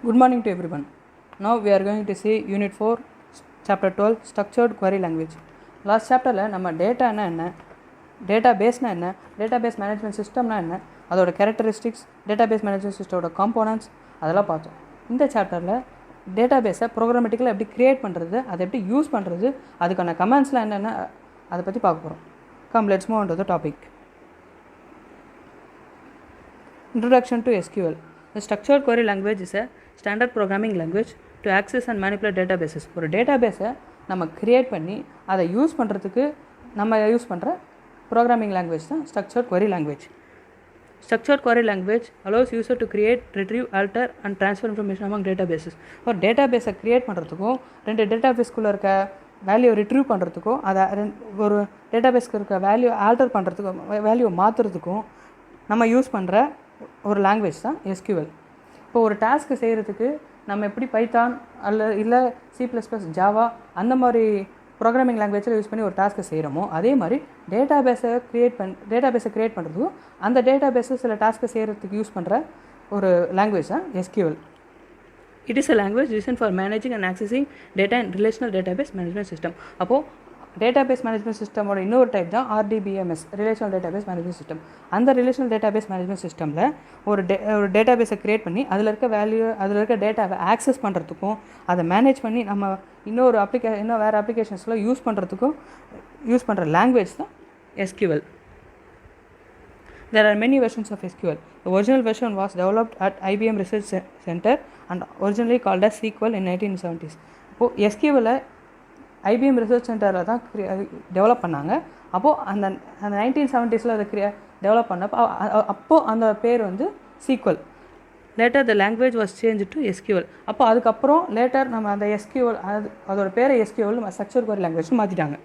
Good morning to everyone. Now we are going to see Unit 4, Chapter 12, Structured Query Language. Last chapter நம்ம data என்ன, டேட்டாபேஸ்னா என்ன, database management சிஸ்டம்னா என்ன, அதோட characteristics, database management சிஸ்டமோட components அதெல்லாம் பார்த்தோம். இந்த சாப்டரில் டேட்டாபேஸை ப்ரோக்ராமேட்டிக்கலாக எப்படி க்ரியேட் பண்ணுறது, அதை எப்படி யூஸ் பண்ணுறது, அதுக்கான கமாண்ட்ஸ்லாம் என்னென்ன அதை பற்றி பார்க்க போகிறோம். Come, let's move on to the topic. Introduction to SQL. The structured query language is a standard programming language to access and manipulate databases. ஒரு டேட்டாபேஸை நம்ம க்ரியேட் பண்ணி அதை யூஸ் பண்ணுறதுக்கு நம்ம யூஸ் பண்ணுற ப்ரோக்ராமிங் லாங்குவேஜ் தான் structured query language. Structured query language allows user to create, retrieve, alter and transfer information among databases. ஒரு டேட்டாபேஸை create பண்ணுறதுக்கும் ரெண்டு டேட்டாபேஸ்க்குள்ளே இருக்க வேல்யூ ரிட்ரீவ் பண்ணுறதுக்கும் அதை ஒரு டேட்டாபேஸ்க்கு இருக்க வேல்யூ ஆல்டர் பண்ணுறதுக்கும் வேல்யூ மாற்றுறதுக்கும் நம்ம யூஸ் பண்ணுற ஒரு லாங்குவேஜ் தான் SQL. இப்போ ஒரு டாஸ்க்கு செய்கிறதுக்கு நம்ம எப்படி பைத்தான் இல்லை C++, ஜாவா அந்த மாதிரி ப்ரோக்ராமிங் லாங்குவேஜில் யூஸ் பண்ணி ஒரு டாஸ்க்கை செய்கிறோமோ அதே மாதிரி டேட்டாபேஸை க்ரியேட் பண்ணுறதுக்கும் அந்த டேட்டாபேஸை சில டாஸ்க்கை செய்கிறதுக்கு யூஸ் பண்ணுற ஒரு லாங்குவேஜ் தான் SQL. It is a language designed for managing and accessing data in relational database management system. அப்போது டேட்டாபேஸ் மேனேஜ்மெண்ட் சிஸ்டமோட இன்னொரு டைப் தான் RDBMS, relational database management system. அந்த ரிலேஷனல் டேட்டாபேஸ் மேனேஜ்மெண்ட் சிஸ்டமில் ஒரு டேட்டாபேஸை க்ரியேட் பண்ணி அதில் இருக்க டேட்டாவை ஆக்சஸ் பண்ணுறதுக்கும் அதை மேனேஜ் பண்ணி நம்ம இன்னும் வேறு அப்ளிகேஷன்ஸில் யூஸ் பண்ணுற லாங்குவேஜ் தான் SQL. There are many versions of SQL. The original version was developed at IBM Research Center and originally called as SQL in 1970s. இப்போது SQL IBM ரிசர்ச் சென்டரில் தான் டெவலப் பண்ணாங்க. அப்போது அந்த 1970s அதை டெவலப் பண்ணப்போ அப்போது அந்த பேர் வந்து SQL. Later the language was change to SQL. அப்போ அதுக்கப்புறம் லேட்டர் நம்ம அந்த SQL அதோட பேரை SQL ஸ்ட்ரக்சர் குவரி லாங்குவேஜ் மாற்றிட்டாங்க.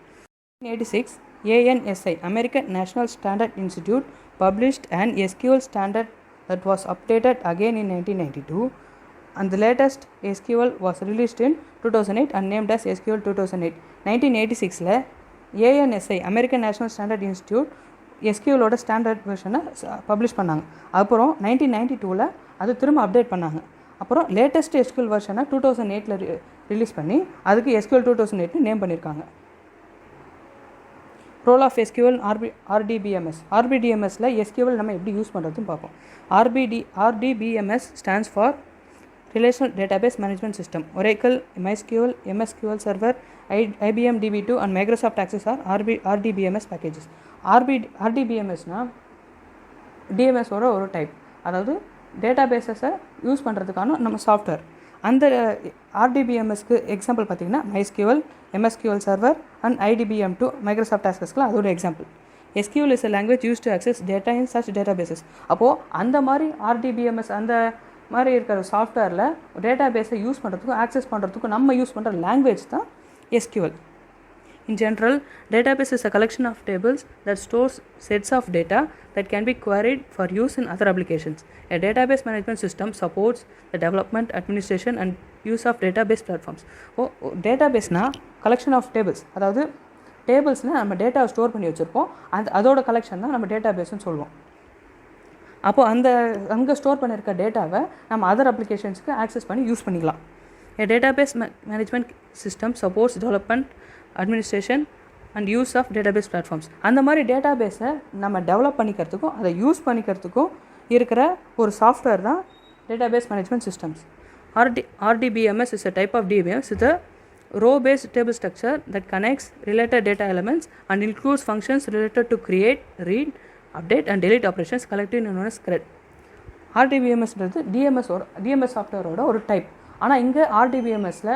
1986 ANSI, American National Standard Institute, published an SQL standard that was updated again in 1992. And the latest SQL was released in 2008 and named as SQL 2008. 1986ல ANSI, American National Standard Institute, SQLோட standard வெர்ஷனை publish பண்ணாங்க. அப்புறம் 1992ல் அது திரும்ப update பண்ணாங்க. அப்புறம் லேட்டஸ்ட் SQL வெர்ஷனை 2008ல் ரிலீஸ் பண்ணி அதுக்கு SQL 2008 நேம் பண்ணியிருக்காங்க. Role of SQL RDBMS. RDBMSல SQL நம்ம எப்படி யூஸ் பண்ணுறதுன்னு பார்ப்போம். RDBMS stands for Relational Database Management System. Oracle, MySQL, MSQL Server, IBM DB2 and Microsoft Access are RDBMS packages. RDBMSனா DMSோட ஒரு டைப், அதாவது டேட்டாபேஸஸை யூஸ் பண்ணுறதுக்கான நம்ம சாஃப்ட்வேர். அந்த RDBMSக்கு எக்ஸாம்பிள் பார்த்திங்கன்னா MySQL, MSQL Server and IBM2 Microsoft Accessக்குலாம் அதோட example. SQL is a language used to access data in such databases. அப்போது அந்த மாதிரி RDBMS அந்த மாதிரி இருக்கிற சாஃப்ட்வேரில் டேட்டாபேஸை யூஸ் பண்ணுறதுக்கும் ஆக்சஸ் பண்ணுறதுக்கும் நம்ம யூஸ் பண்ணுற லாங்குவேஜ் தான் SQL. In general, database is a collection of tables that stores sets of data that can be queried for use in other applications. A database management system supports the development, administration and use of database platforms. டேட்டாபேஸ்னால் collection of tables, அதாவது டேபிள்ஸ்னால் நம்ம டேட்டாவை store பண்ணி வச்சுருப்போம், அதோட collection தான் நம்ம டேட்டாபேஸ்ன்னு சொல்லுவோம். அப்போது அங்கே ஸ்டோர் பண்ணியிருக்க டேட்டாவை நம்ம அதர் அப்ளிகேஷன்ஸ்க்கு ஆக்சஸ் பண்ணி யூஸ் பண்ணிக்கலாம். A database management system supports development, administration and use of database platforms. அந்த மாதிரி டேட்டாபேஸை நம்ம டெவலப் பண்ணிக்கிறதுக்கும் அதை யூஸ் பண்ணிக்கிறதுக்கும் இருக்கிற ஒரு சாஃப்ட்வேர் தான் database management systems. RDBMS is a type of DBMS with a row-based table structure that connects related data elements and includes functions related to create, read, update and delete operations collectively known as CRUD. RDBMSன்றது DMS சாஃப்ட்வேரோட ஒரு type. ஆனால் இங்கே RDBMSல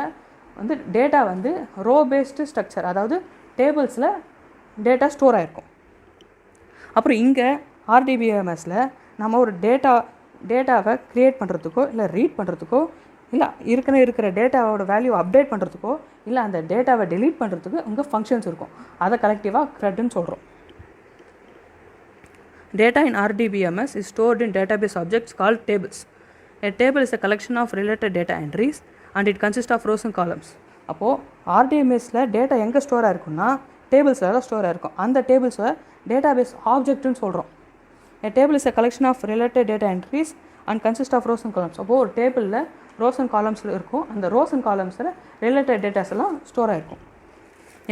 வந்து data வந்து row based structure, அதாவது டேபிள்ஸில் data store ஆகிருக்கும். அப்புறம் இங்கே RDBMSல நம்ம ஒரு டேட்டாவை க்ரியேட் பண்ணுறதுக்கோ இல்லை ரீட் பண்ணுறதுக்கோ இல்லை இருக்கிற டேட்டாவோட வேல்யூ அப்டேட் பண்ணுறதுக்கோ இல்லை அந்த டேட்டாவை டெலீட் பண்ணுறதுக்கு இங்கே ஃபங்க்ஷன்ஸ் இருக்கும். அதை கலெக்டிவாக CRUDன்னு சொல்கிறோம். Data in RDBMS is stored in database objects called tables. A table is a collection of related data entries and it consists of rows and columns. அப்போது RDBMSல டேட்டா எங்கே ஸ்டோர் ஆகிருக்குன்னா டேபிள்ஸில் தான் ஸ்டோர் ஆகிருக்கும். அந்த டேபிள்ஸை டேட்டாபேஸ் ஆப்ஜெக்ட்னு சொல்கிறோம். A table is a collection of related data entries and consist of rows and columns. அப்போது ஒரு டேபிளில் rows and காலம்ஸில் இருக்கும். அந்த ரோஸ் அண்ட் காலம்ஸில் ரிலேட்டட் டேட்டாஸ் எல்லாம் ஸ்டோர் ஆகிருக்கும்.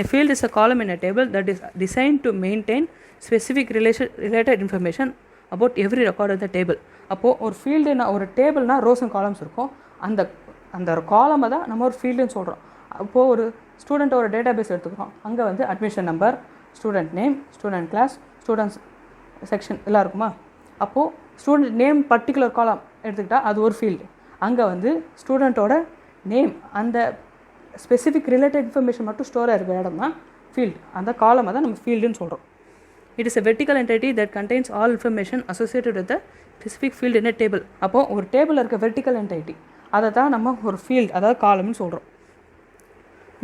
A field is a column in a table that is designed to maintain specific related information about every record of the table. அப்போது ஒரு ஃபீல்டுனா ஒரு டேபிள்னா ரோஸ் அண்ட் காலம்ஸ் இருக்கும். அந்த காலமை தான் நம்ம ஒரு ஃபீல்டுன்னு சொல்கிறோம். அப்போது ஒரு ஸ்டூடெண்ட் ஒரு டேட்டா பேஸ் எடுத்துக்கிறோம். அங்கே வந்து admission number, student name, student class, students section எல்லாம் இருக்குமா. அப்போது ஸ்டூடெண்ட் நேம் பர்டிகுலர் காலம் எடுத்துக்கிட்டால் அது ஒரு ஃபீல்டு. அங்கே வந்து ஸ்டூடெண்ட்டோட நேம், அந்த ஸ்பெசிஃபிக் ரிலேட்டட் இன்ஃபர்மேஷன் மட்டும் ஸ்டோர் ஆகிருக்கிற இடம் தான் ஃபீல்டு. அந்த காலமை தான் நம்ம ஃபீல்டுன்னு சொல்கிறோம். It is a vertical entity that contains all information associated with the specific field in a table. அப்போது ஒரு டேபிளில் இருக்க வெர்டிக்கல் என்டைட்டி அதை தான் நம்ம ஒரு ஃபீல்டு, அதாவது காலம்னு சொல்கிறோம்.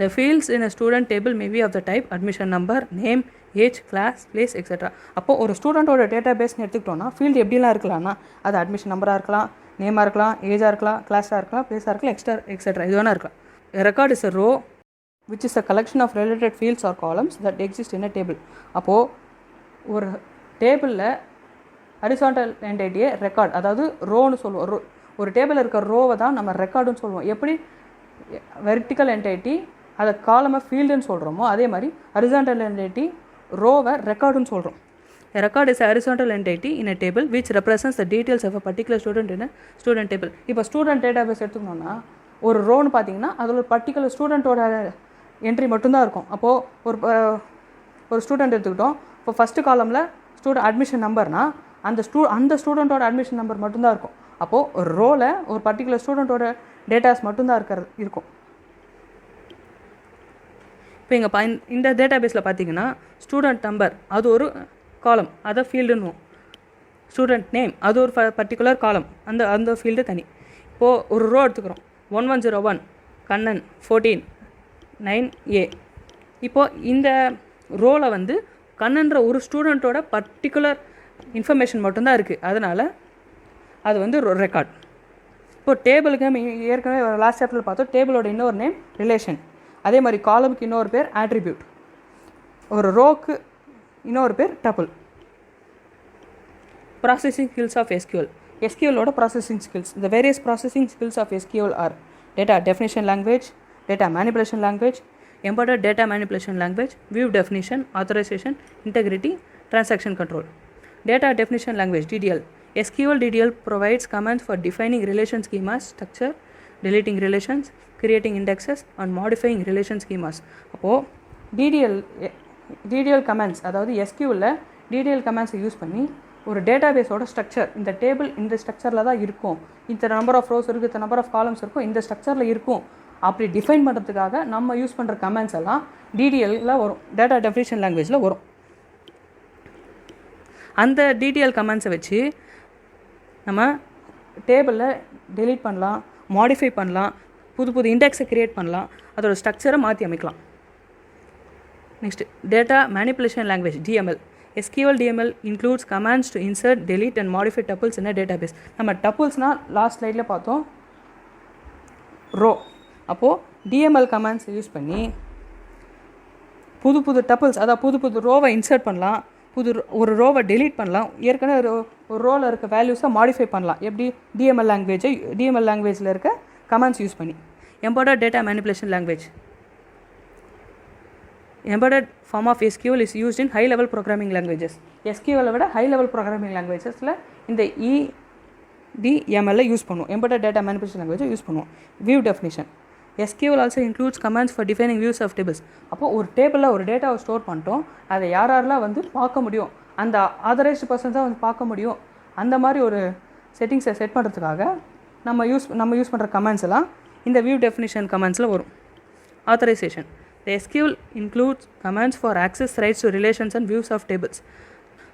The fields in a student table may be of the type admission number, name, age, class, place, etc. அப்போது ஒரு ஸ்டூடெண்ட்டோட டேட்டா பேஸ்ன்னு எடுத்துக்கிட்டோன்னா ஃபீல்டு எப்படிலாம் இருக்கலாம்னா அது அட்மிஷன் நம்பராக இருக்கலாம், நேமாக இருக்கலாம், ஏஜாக இருக்கலாம், கிளாஸாக இருக்கலாம், பிளேஸாக இருக்கலாம், எக்ஸெட்ரா இது வேணா இருக்கலாம். A record is a row which is a collection of related fields or columns that exist in a table. அப்போது ஒரு டேபிளில் ஹரிசாண்டல் என்டைட்டியை ரெக்கார்ட், அதாவது ரோன்னு சொல்லுவோம். ஒரு டேபிளில் இருக்க ரோவை தான் நம்ம ரெக்கார்டுன்னு சொல்லுவோம். எப்படி வெர்டிக்கல் என்டைட்டி அதை காலமை ஃபீல்டுன்னு சொல்கிறோமோ அதே மாதிரி ஹரிசாண்டல் என்டைட்டி ரோவை ரெக்கார்டுன்னு சொல்கிறோம். A record is a horizontal entity in a table which represents the details of a particular student in a student table. இப்போ ஸ்டூடெண்ட் டேட்டா பேஸ் எடுத்துக்கணுன்னா ஒரு ரோன்னு பார்த்தீங்கன்னா அதில் ஒரு பர்டிகுலர் ஸ்டூடெண்ட்டோட என்ட்ரி மட்டும்தான் இருக்கும். அப்போது ஒரு ஸ்டூடெண்ட் எடுத்துக்கிட்டோம். இப்போ ஃபஸ்ட்டு காலமில் அட்மிஷன் நம்பர்னால் அந்த ஸ்டூடெண்ட்டோட அட்மிஷன் நம்பர் மட்டும்தான் இருக்கும். அப்போது ஒரு ரோவில் ஒரு பர்டிகுலர் ஸ்டூடெண்ட்டோட டேட்டாஸ் மட்டும்தான் இருக்கும். இப்போ இங்கே இந்த டேட்டா பேஸில் பார்த்தீங்கன்னா ஸ்டூடெண்ட் நம்பர் அது ஒரு காலம், அதை ஃபீல்டுன்னுவோம். ஸ்டூடெண்ட் நேம் அது ஒரு பர்டிகுலர் காலம், அந்த ஃபீல்டு தனி. இப்போது ஒரு ரோ எடுத்துக்கிறோம். 1101 கண்ணன் 14 9A. இப்போது இந்த ரோவில் வந்து கண்ணன்ற ஒரு ஸ்டூடெண்ட்டோட பர்டிகுலர் இன்ஃபர்மேஷன் மட்டும்தான் இருக்குது. அதனால் அது வந்து ஒரு ரெக்கார்ட். இப்போது டேபிளுக்கு நம்ம ஏற்கனவே லாஸ்ட் சாப்டரில் பார்த்தோம். டேபிளோட இன்னொரு நேம் ரிலேஷன், அதே மாதிரி காலமுக்கு இன்னொரு பேர் ஆட்ரிபியூட், ஒரு ரோக்கு இன்னொரு பேர் tuple. Processing skills of SQL. SQLோட processing skills. The various processing skills of SQL are data definition language, data manipulation language, embedded data manipulation language, view definition, authorization, integrity, transaction control. Data definition language DDL. SQL DDL provides commands for defining relation schemas, structure, deleting relations, creating indexes and modifying relation schemas. அப்போது DDL commands, அதாவது SQLல DDL commands use பண்ணி ஒரு data பேஸோட structure, இந்த table இந்த ஸ்ட்ரக்சரில் தான் இருக்கும், இந்த நம்பர் ஆஃப் ரோஸ் இருக்குது, இந்த நம்பர் ஆஃப் காலம்ஸ் இருக்கும், இந்த ஸ்ட்ரக்சரில் இருக்கும் அப்படி டிஃபைன் பண்ணுறதுக்காக நம்ம யூஸ் பண்ணுற கமெண்ட்ஸ் எல்லாம் டிடிஎல்ல வரும், டேட்டா டெஃபினிஷன் லாங்குவேஜில் வரும். அந்த டிடிஎல் கமெண்ட்ஸை வச்சு நம்ம டேபிளில் டெலீட் பண்ணலாம், மாடிஃபை பண்ணலாம், புது இண்டெக்ஸை க்ரியேட் பண்ணலாம், அதோட ஸ்ட்ரக்சரை மாற்றி அமைக்கலாம். Next data manipulation language DML. SQL DML includes commands to insert, delete and modify tuples in a database. நம்ம டப்புள்ஸ்னால் லாஸ்ட் ஸ்லைடில் பார்த்தோம் ரோ. அப்போது DML கமாண்ட்ஸ் யூஸ் பண்ணி புது டப்புள்ஸ், அதாவது புது ரோவை இன்சர்ட் பண்ணலாம், ஒரு ரோவை டெலீட் பண்ணலாம், ஏற்கனவே ஒரு ரோவில் இருக்க வேல்யூஸை மாடிஃபை பண்ணலாம். எப்படி DML லாங்குவேஜில் இருக்க கமாண்ட்ஸ் யூஸ் பண்ணி. Embedded data manipulation language. Embedded form of SQL is used in high level programming languages. SQL விட high level programming languagesல இந்த EDML யூஸ் பண்ணுவோம். Embedded data manipulation language use பண்ணுவோம். View definition. SQL also includes commands for defining views of tables. அப்போ ஒரு டேபிளில் ஒரு டேட்டாவை store பண்ணிட்டோம், அதை யாரெல்லாம் வந்து பார்க்க முடியும், அந்த ஆதரைஸ்டு பர்சன் தான் வந்து பார்க்க முடியும், அந்த மாதிரி ஒரு செட்டிங்ஸை செட் பண்ணுறதுக்காக நம்ம யூஸ் பண்ணுற கமாண்ட்ஸ் எல்லாம் இந்த வியூ டெஃபினிஷன் கமாண்ட்ஸில் வரும். Authorisation. The SQL includes commands for access rights to relations and views of tables.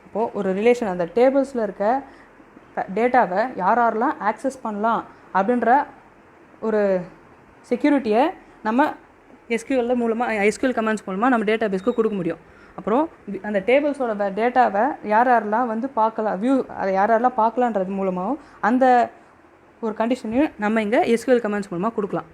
அப்போது ஒரு ரிலேஷன், அந்த டேபிள்ஸில் இருக்க டேட்டாவை யாரெல்லாம் ஆக்சஸ் பண்ணலாம் அப்படின்ற ஒரு செக்யூரிட்டியை நம்ம SQL கமாண்ட்ஸ் மூலமாக நம்ம டேட்டா பேஸ்க்கு கொடுக்க முடியும். அப்புறம் அந்த டேபிள்ஸோட டேட்டாவை யாரெல்லாம் வந்து பார்க்கலாம், அதை யாரெல்லாம் பார்க்கலான்றது மூலமாகவும் அந்த ஒரு கண்டிஷனையும் நம்ம இங்கே SQL கமாண்ட்ஸ் மூலமாக கொடுக்கலாம்.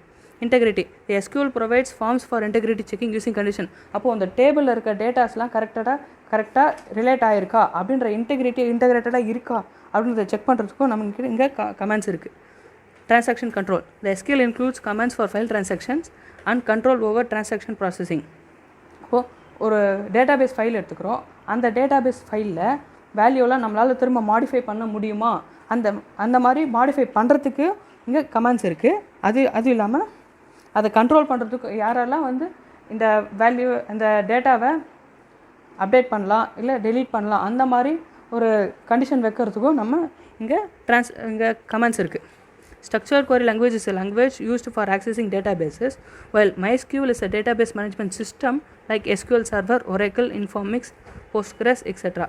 Integrity. SQL provides forms for integrity checking using condition. அப்போது அந்த டேபிளில் இருக்க டேட்டாஸ்லாம் கரெக்டாக ரிலேட் ஆகிருக்கா அப்படின்ற இன்டெகிரேட்டடாக இருக்கா அப்படின்றத செக் பண்ணுறதுக்கும் நமக்கு இங்கே கமெண்ட்ஸ் இருக்குது. Transaction control. The SQL includes commands for file transactions and control over transaction processing. அப்போது ஒரு டேட்டாபேஸ் ஃபைல் எடுத்துக்கிறோம். அந்த டேட்டாபேஸ் ஃபைலில் வேல்யூலாம் நம்மளால் திரும்ப மாடிஃபை பண்ண முடியுமா, அந்த மாதிரி மாடிஃபை பண்ணுறதுக்கு இங்கே கமெண்ட்ஸ் இருக்குது. அது இல்லாமல் அதை கண்ட்ரோல் பண்ணுறதுக்கு யாரெல்லாம் இந்த வேல்யூ இந்த டேட்டாவை அப்டேட் பண்ணலாம் இல்லை டெலீட் பண்ணலாம் அந்த மாதிரி ஒரு கண்டிஷன் வைக்கிறதுக்கும் நம்ம இங்கே கமெண்ட்ஸ் இருக்குது. Structured query language is a language used for accessing databases, while MySQL is a database management system like SQL Server, Oracle, Informix, Postgres, etc.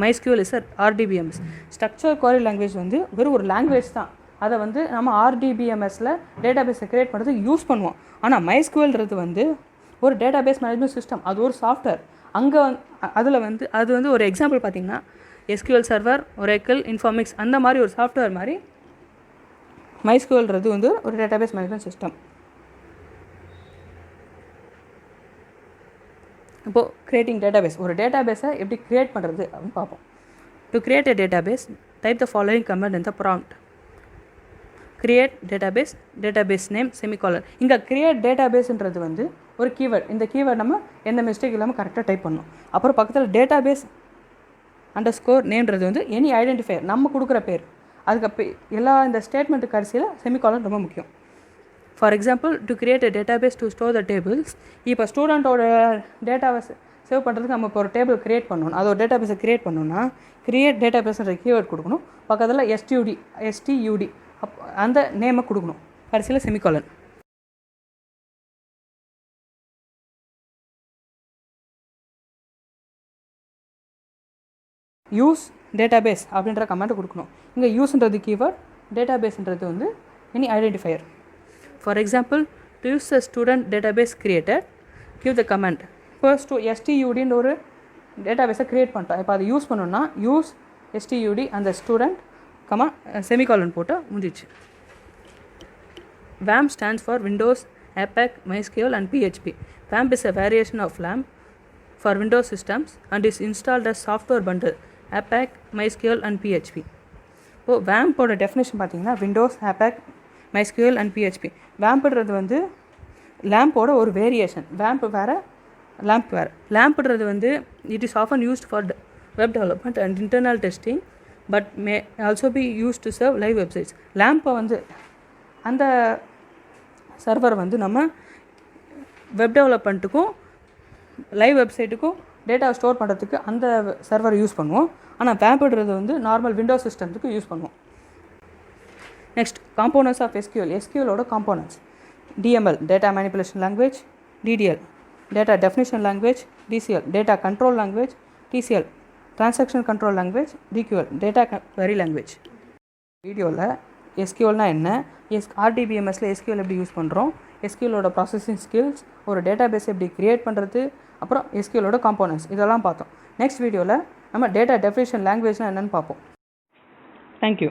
MySQL is a RDBMS. Structured query language வெறும் ஒரு language தான். அதை நம்ம RDBMSல டேட்டாபேஸை create பண்ணுறதுக்கு use பண்ணுவோம். ஆனால் MySQLன்றது ஒரு database management system, அது ஒரு சாஃப்ட்வேர். அங்கே அதில் அது ஒரு எக்ஸாம்பிள் பார்த்திங்கன்னா SQL Server, Oracle, Informix அந்த மாதிரி ஒரு சாஃப்ட்வேர் மாதிரி MySQLன்றது ஒரு டேட்டாபேஸ் மேனேஜ்மெண்ட் சிஸ்டம். இப்போது கிரியேட்டிங் டேட்டாபேஸ், ஒரு டேட்டாபேஸை எப்படி கிரியேட் பண்ணுறது அப்படின்னு பார்ப்போம். To create a database, type the following comment in the prompt. Create database name semicolon. இங்கே கிரியேட் டேட்டாபேஸ்ன்றது ஒரு கீவேர்ட். இந்த கீவேர்ட் நம்ம எந்த மிஸ்டேக் இல்லாமல் கரெக்டாக டைப் பண்ணணும். அப்புறம் பக்கத்தில் டேட்டாபேஸ் _ நேம்ன்றது எனி ஐடென்டிஃபையர், நம்ம கொடுக்குற பேர். அதுக்கு எல்லா இந்த ஸ்டேட்மெண்ட்டு கடைசியில் செமிகாலன் ரொம்ப முக்கியம். For example, to create a database to store the tables. இப்போ ஸ்டூடெண்ட்டோட டேட்டாவை சேவ் பண்ணுறதுக்கு நம்ம இப்போ ஒரு டேபிள் கிரியேட் பண்ணணும். அது ஒரு டேட்டாபேஸை கிரியேட் பண்ணணும்னா கிரியேட் டேட்டாபேஸ்ன்ற கீவேர்ட் கொடுக்கணும். பக்கத்தில் STUD அந்த நேமை கொடுக்கணும். கடைசியில் செமிகாலன். யூஸ் டேட்டாபேஸ் அப்படின்ற கமெண்ட் கொடுக்கணும். இங்கே யூஸ்ன்றது கீவேர்ட், டேட்டாபேஸ்ன்றது any identifier. For example, to use the student database created, give the command. இப்போ STUDன்னு ஒரு டேட்டாபேஸை க்ரியேட் பண்ணிட்டோம். இப்போ அதை யூஸ் பண்ணணும்னா யூஸ் STUD அந்த ஸ்டூடெண்ட் செமிகாலன் போட்டால் முடிஞ்சிச்சு. WAMP stands for Windows, APAC, MySQL and PHP. WAMP is a variation of LAMP for Windows systems and is installed as software bundle. APAC, MySQL and PHP. இப்போது WAMPோட definition பார்த்தீங்கன்னா Windows, APAC, MySQL and PHP. WAMPன்றது லேம்போட ஒரு variation. WAMP வேறு, LAMP வேறு. லேம்ப்ன்றது it is often used for web development and internal testing but may also be used to serve live websites. லேம்பை அந்த சர்வர் நம்ம வெப் டெவலப்மெண்ட்டுக்கும் லைவ் வெப்சைட்டுக்கும் டேட்டா ஸ்டோர் பண்ணுறதுக்கு அந்த சர்வர் யூஸ் பண்ணுவோம். ஆனால் WAMPன்றது நார்மல் விண்டோஸ் சிஸ்டத்துக்கு யூஸ் பண்ணுவோம். நெக்ஸ்ட், காம்போனன்ட்ஸ் ஆஃப் SQLோட components. DML data manipulation language, DDL data definition language, DCL data control language, TCL transaction control language, DQL data query language. வீடியோவில் SQLனா என்ன, RDBMSல SQL எப்படி யூஸ் பண்ணுறோம், SQLோட ப்ராசஸிங் ஸ்கில்ஸ், ஒரு database எப்படி create பண்ணுறது, அப்புறம் SQLோட காம்போனன்ட்ஸ் இதெல்லாம் பார்த்தோம். நெக்ஸ்ட் வீடியோவில் நம்ம டேட்டா டெஃபினிஷன் லாங்குவேஜ்னால் என்னென்னு பார்ப்போம். தேங்க்யூ.